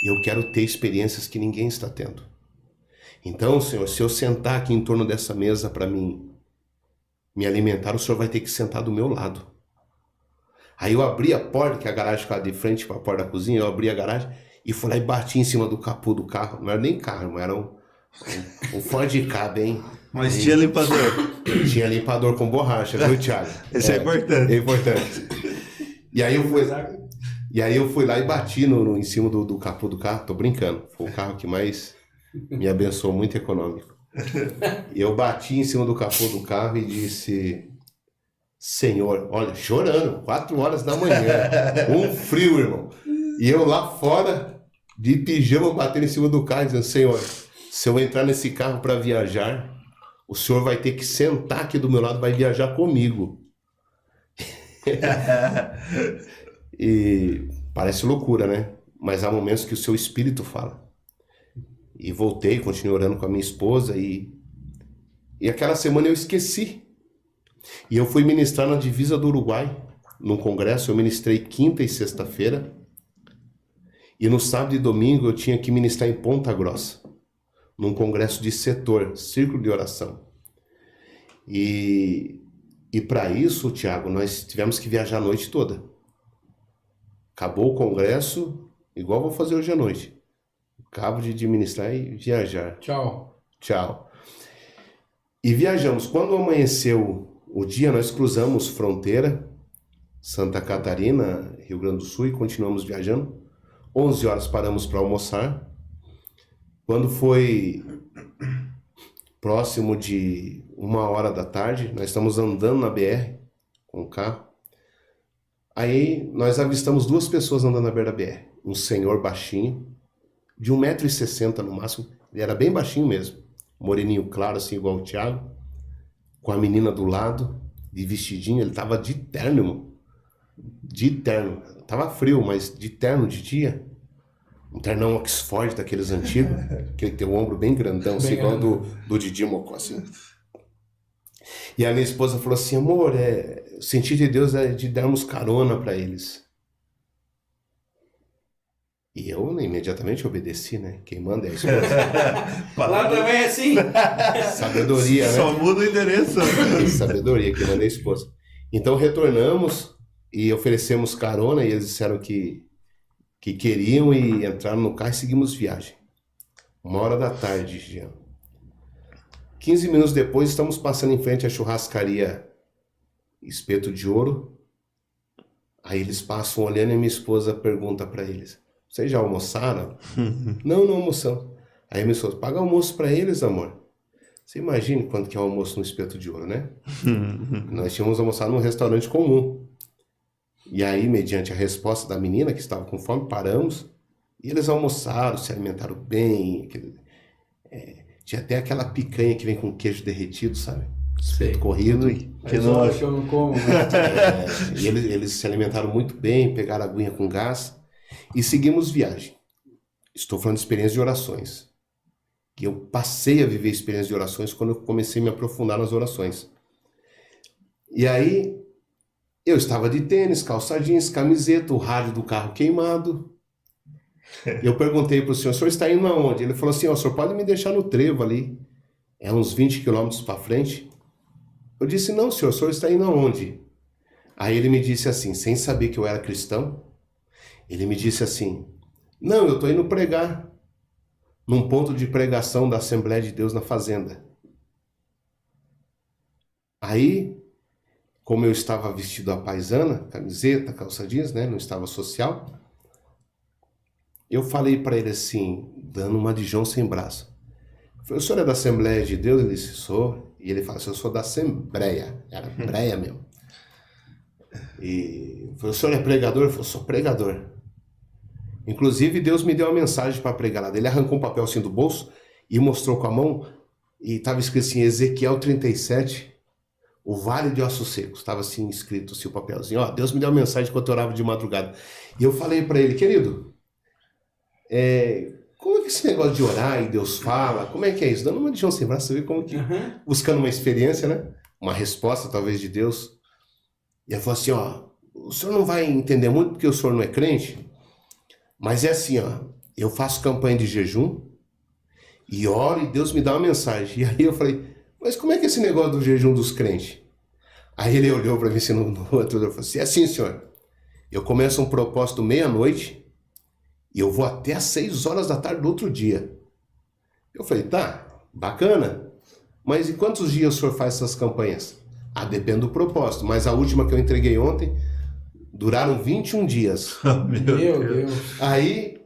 Eu quero ter experiências que ninguém está tendo. Então, Senhor, se eu sentar aqui em torno dessa mesa para mim me alimentar, o Senhor vai ter que sentar do meu lado. Aí eu abri a porta, que a garagem ficava de frente para a porta da cozinha, eu abri a garagem e fui lá e bati em cima do capô do carro. Não era nem carro, era um Ford Ka, bem... Mas tinha limpador. Tinha limpador com borracha, viu, Thiago? Isso é importante. É importante. E aí eu fui lá e bati em cima do capô do carro. Tô brincando. Foi o carro que mais me abençoou, muito econômico. E eu bati em cima do capô do carro e disse... Senhor, olha, chorando, 4 horas da manhã. Um frio, irmão. E eu lá fora, de pijama, batendo em cima do carro, dizendo... Senhor, se eu entrar nesse carro para viajar... O senhor vai ter que sentar aqui do meu lado, vai viajar comigo. E parece loucura, né? Mas há momentos que o seu espírito fala. E voltei, continuei orando com a minha esposa e aquela semana eu esqueci. E eu fui ministrar na divisa do Uruguai, num congresso. Eu ministrei quinta e sexta-feira. E no sábado e domingo eu tinha que ministrar em Ponta Grossa, num congresso de setor, círculo de oração. E para isso, Tiago, nós tivemos que viajar a noite toda. Acabou o congresso, igual vou fazer hoje à noite. Acabo de administrar e viajar. Tchau. E viajamos. Quando amanheceu o dia, nós cruzamos fronteira, Santa Catarina, Rio Grande do Sul, e continuamos viajando. 11 horas paramos para almoçar. Quando foi próximo de 1h da tarde, nós estamos andando na BR com o carro. Aí nós avistamos 2 pessoas andando na beira da BR. Um senhor baixinho, de 1,60 m no máximo. Ele era bem baixinho mesmo. Moreninho claro, assim, igual o Thiago. Com a menina do lado, de vestidinho. Ele tava de terno, irmão. De terno. Tava frio, mas de terno de dia. Um ternão Oxford daqueles antigos, que tem o ombro bem grandão, assim, igual do Didi Mocó, assim. E a minha esposa falou assim, amor, o sentido de Deus é de darmos carona para eles. E eu imediatamente obedeci, né? Quem manda é a esposa. Lá também é assim. Sabedoria, né? Só muda o endereço. Sabedoria, quem manda é a esposa. Então retornamos e oferecemos carona e eles disseram que queriam e entraram no carro e seguimos viagem. 1h da tarde, Jean. 15 minutos depois, estamos passando em frente à churrascaria Espeto de Ouro. Aí eles passam olhando e minha esposa pergunta para eles, vocês já almoçaram? Não almoçamos. Aí minha esposa, paga almoço para eles, amor. Você imagina quanto que é o almoço no Espeto de Ouro, né? Nós tínhamos almoçado num restaurante comum. E aí, mediante a resposta da menina que estava com fome, paramos e eles almoçaram, se alimentaram bem. Tinha até aquela picanha que vem com queijo derretido, sabe? Espeto corrido. Que nojo. Eu não como, né? E eles se alimentaram muito bem, pegaram aguinha com gás e seguimos viagem. Estou falando de experiência de orações. Que eu passei a viver experiência de orações quando eu comecei a me aprofundar nas orações. E aí, eu estava de tênis, calça jeans, camiseta, o rádio do carro queimado. Eu perguntei para o senhor está indo aonde? Ele falou assim, o senhor pode me deixar no trevo ali. É uns 20 quilômetros para frente. Eu disse, não, senhor, o senhor está indo aonde? Aí ele me disse assim, sem saber que eu era cristão, ele me disse assim, não, eu estou indo pregar num ponto de pregação da Assembleia de Deus na fazenda. Aí, como eu estava vestido à paisana, camiseta, calça jeans, né, não estava social, eu falei para ele assim, dando uma de João sem braço. Eu falei, o senhor é da Assembleia de Deus? Ele disse, sou. E ele falou assim, eu sou da Assembleia. Era breia mesmo. E eu falei, o senhor é pregador? Ele falou, sou pregador. Inclusive, Deus me deu uma mensagem para pregar lá. Ele arrancou um papel assim do bolso e mostrou com a mão e estava escrito assim, Ezequiel 37, o Vale de Ossos Secos. Estava assim escrito assim, o papelzinho. Ó, Deus me deu uma mensagem enquanto eu orava de madrugada. E eu falei para ele, querido, como é que esse negócio de orar e Deus fala, como é que é isso? Dando uma de João sem braço, você vê como que, buscando uma experiência, né? Uma resposta talvez de Deus. E ela falou assim, ó, o senhor não vai entender muito porque o senhor não é crente, mas é assim, ó, eu faço campanha de jejum e oro e Deus me dá uma mensagem. E aí eu falei, mas como é que é esse negócio do jejum dos crentes? Aí ele olhou para mim assim no outro e falou assim, é assim, senhor, eu começo um propósito meia-noite e eu vou até às 6 horas da tarde do outro dia. Eu falei, tá, bacana, mas e quantos dias o senhor faz essas campanhas? Ah, depende do propósito, mas a última que eu entreguei ontem duraram 21 dias. Meu Deus. Aí,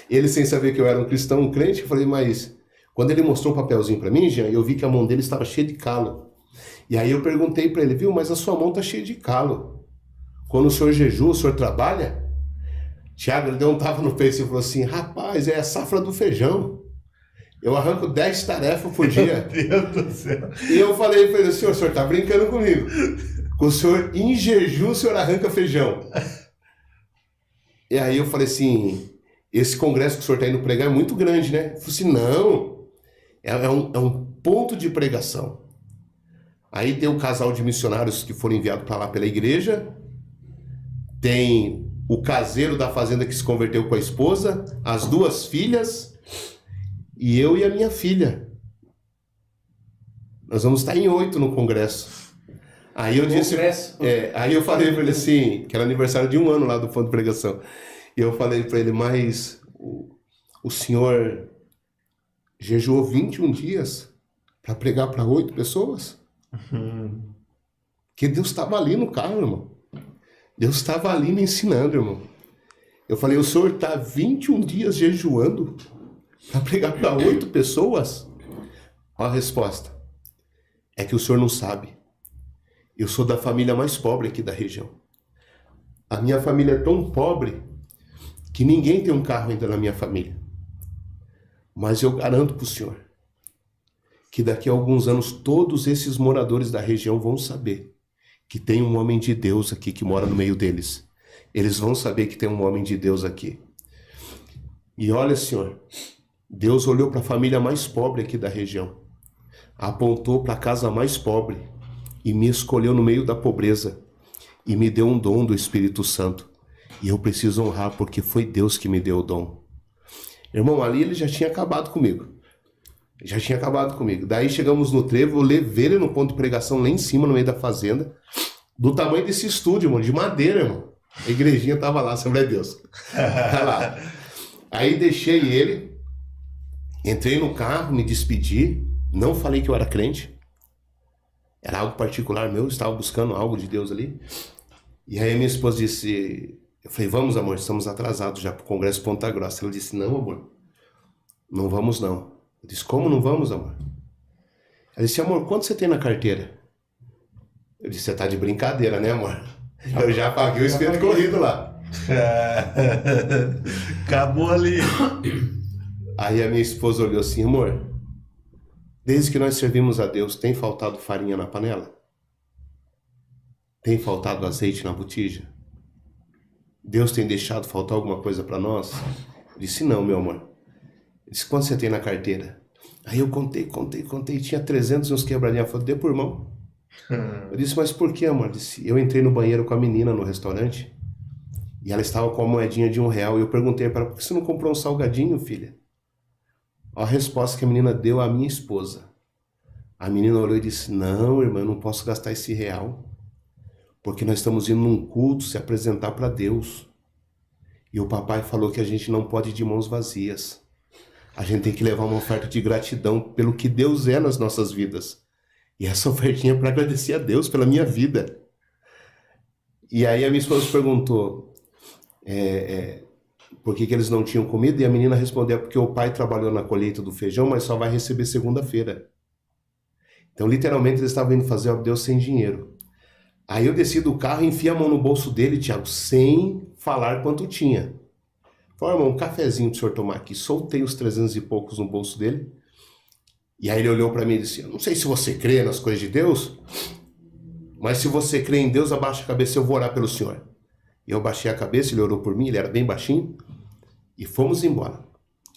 ele sem saber que eu era um cristão, um crente, eu falei, mas quando ele mostrou o papelzinho para mim, Jean, eu vi que a mão dele estava cheia de calo. E aí eu perguntei para ele, viu, mas a sua mão está cheia de calo. Quando o senhor jejua, o senhor trabalha? Tiago, ele deu um tapa no peito e falou assim, rapaz, é a safra do feijão. Eu arranco 10 tarefas por dia. Meu Deus do céu. E eu falei para ele, o senhor tá brincando comigo. Com o senhor, em jejum, o senhor arranca feijão. E aí eu falei assim, esse congresso que o senhor está indo pregar é muito grande, né? Eu falei assim, não, é um ponto de pregação. Aí tem um casal de missionários que foram enviados para lá pela igreja, tem o caseiro da fazenda que se converteu com a esposa, as 2 filhas, e eu e a minha filha. Nós vamos estar em 8 no congresso. Aí eu disse, aí eu falei para ele assim, que era aniversário de 1 ano lá do ponto de pregação. E eu falei para ele, mas o senhor jejuou 21 dias para pregar para 8 pessoas? Que Deus estava ali no carro, irmão. Deus estava ali me ensinando, irmão. Eu falei, o senhor está 21 dias jejuando para pregar para 8 pessoas? Olha a resposta. É que o senhor não sabe. Eu sou da família mais pobre aqui da região. A minha família é tão pobre que ninguém tem um carro ainda na minha família. Mas eu garanto para o senhor que daqui a alguns anos todos esses moradores da região vão saber que tem um homem de Deus aqui que mora no meio deles. Eles vão saber que tem um homem de Deus aqui. E olha, senhor, Deus olhou para a família mais pobre aqui da região, apontou para a casa mais pobre e me escolheu no meio da pobreza e me deu um dom do Espírito Santo. E eu preciso honrar porque foi Deus que me deu o dom. Irmão, ali ele já tinha acabado comigo. Já tinha acabado comigo. Daí chegamos no trevo, eu levei ele no ponto de pregação lá em cima, no meio da fazenda, do tamanho desse estúdio, irmão, de madeira, irmão. A igrejinha tava lá, Assembleia de Deus. Tá lá. Aí deixei ele, entrei no carro, me despedi, não falei que eu era crente. Era algo particular meu, eu estava buscando algo de Deus ali. E aí minha esposa disse, eu falei, vamos amor, estamos atrasados já para o Congresso Ponta Grossa. Ela disse, não amor, não vamos não. Eu disse, como não vamos amor? Ela disse, amor, quanto você tem na carteira? Eu disse, você tá de brincadeira, né amor? Eu já paguei o espeto corrido lá. Acabou ali. Aí a minha esposa olhou assim, amor, desde que nós servimos a Deus, tem faltado farinha na panela? Tem faltado azeite na botija? Deus tem deixado faltar alguma coisa para nós? Eu disse, não, meu amor. Eu disse, quanto você tem na carteira? Aí eu contei, tinha 300 e uns quebradinhos. Ela falou, dê por mão. Eu disse, mas por que, amor? Eu disse, eu entrei no banheiro com a menina no restaurante e ela estava com a moedinha de R$1. E eu perguntei para ela, por que você não comprou um salgadinho, filha? A resposta que a menina deu à minha esposa. A menina olhou e disse, não, irmã, eu não posso gastar esse R$1. Porque nós estamos indo num culto se apresentar para Deus. E o papai falou que a gente não pode ir de mãos vazias. A gente tem que levar uma oferta de gratidão pelo que Deus é nas nossas vidas. E essa ofertinha é para agradecer a Deus pela minha vida. E aí a minha esposa perguntou por que eles não tinham comida, e a menina respondeu, porque o pai trabalhou na colheita do feijão, mas só vai receber segunda-feira. Então, literalmente, eles estavam indo fazer o Deus sem dinheiro. Aí eu desci do carro e enfiei a mão no bolso dele, Tiago, sem falar quanto tinha. Falei, irmão, um cafezinho pro senhor tomar aqui. Soltei os 300 e poucos no bolso dele. E aí ele olhou para mim e disse, eu não sei se você crê nas coisas de Deus, mas se você crê em Deus, abaixa a cabeça, eu vou orar pelo senhor. E eu baixei a cabeça, ele orou por mim, ele era bem baixinho, e fomos embora.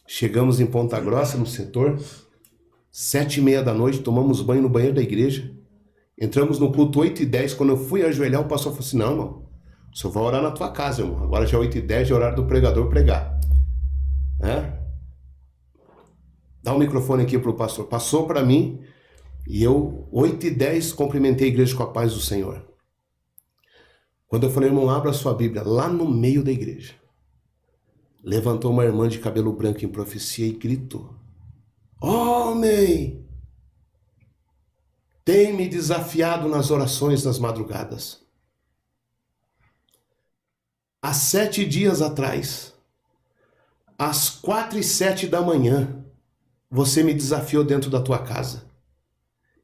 Chegamos em Ponta Grossa, no setor, 7h30 da noite, tomamos banho no banheiro da igreja. Entramos no culto 8h10. Quando eu fui ajoelhar, o pastor falou assim: não, irmão, o senhor vai orar na tua casa, irmão. Agora já é 8h10, é horário do pregador pregar. Dá o microfone aqui pro pastor. Passou para mim e eu, 8h10, cumprimentei a igreja com a paz do Senhor. Quando eu falei: irmão, abra a sua Bíblia, lá no meio da igreja, levantou uma irmã de cabelo branco em profecia e gritou: homem, tem me desafiado nas orações das madrugadas. Há 7 dias atrás, às 4h07 da manhã, você me desafiou dentro da tua casa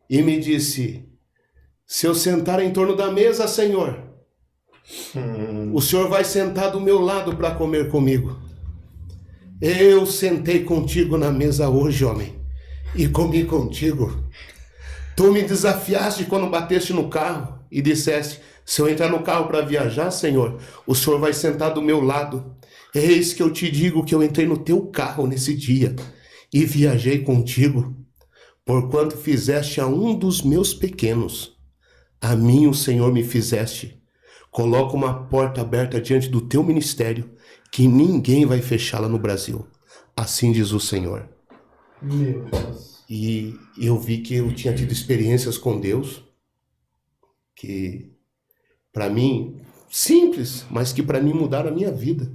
e me disse: se eu sentar em torno da mesa, Senhor, o Senhor vai sentar do meu lado para comer comigo. Eu sentei contigo na mesa hoje, homem, e comi contigo. Tu me desafiaste quando bateste no carro e disseste: se eu entrar no carro para viajar, Senhor, o Senhor vai sentar do meu lado. Eis que eu te digo que eu entrei no teu carro nesse dia e viajei contigo. Porquanto fizeste a um dos meus pequenos, a mim o Senhor me fizeste. Coloca uma porta aberta diante do teu ministério, que ninguém vai fechá-la no Brasil. Assim diz o Senhor. Meu Deus. E eu vi que eu tinha tido experiências com Deus, que para mim, simples, mas que para mim mudaram a minha vida.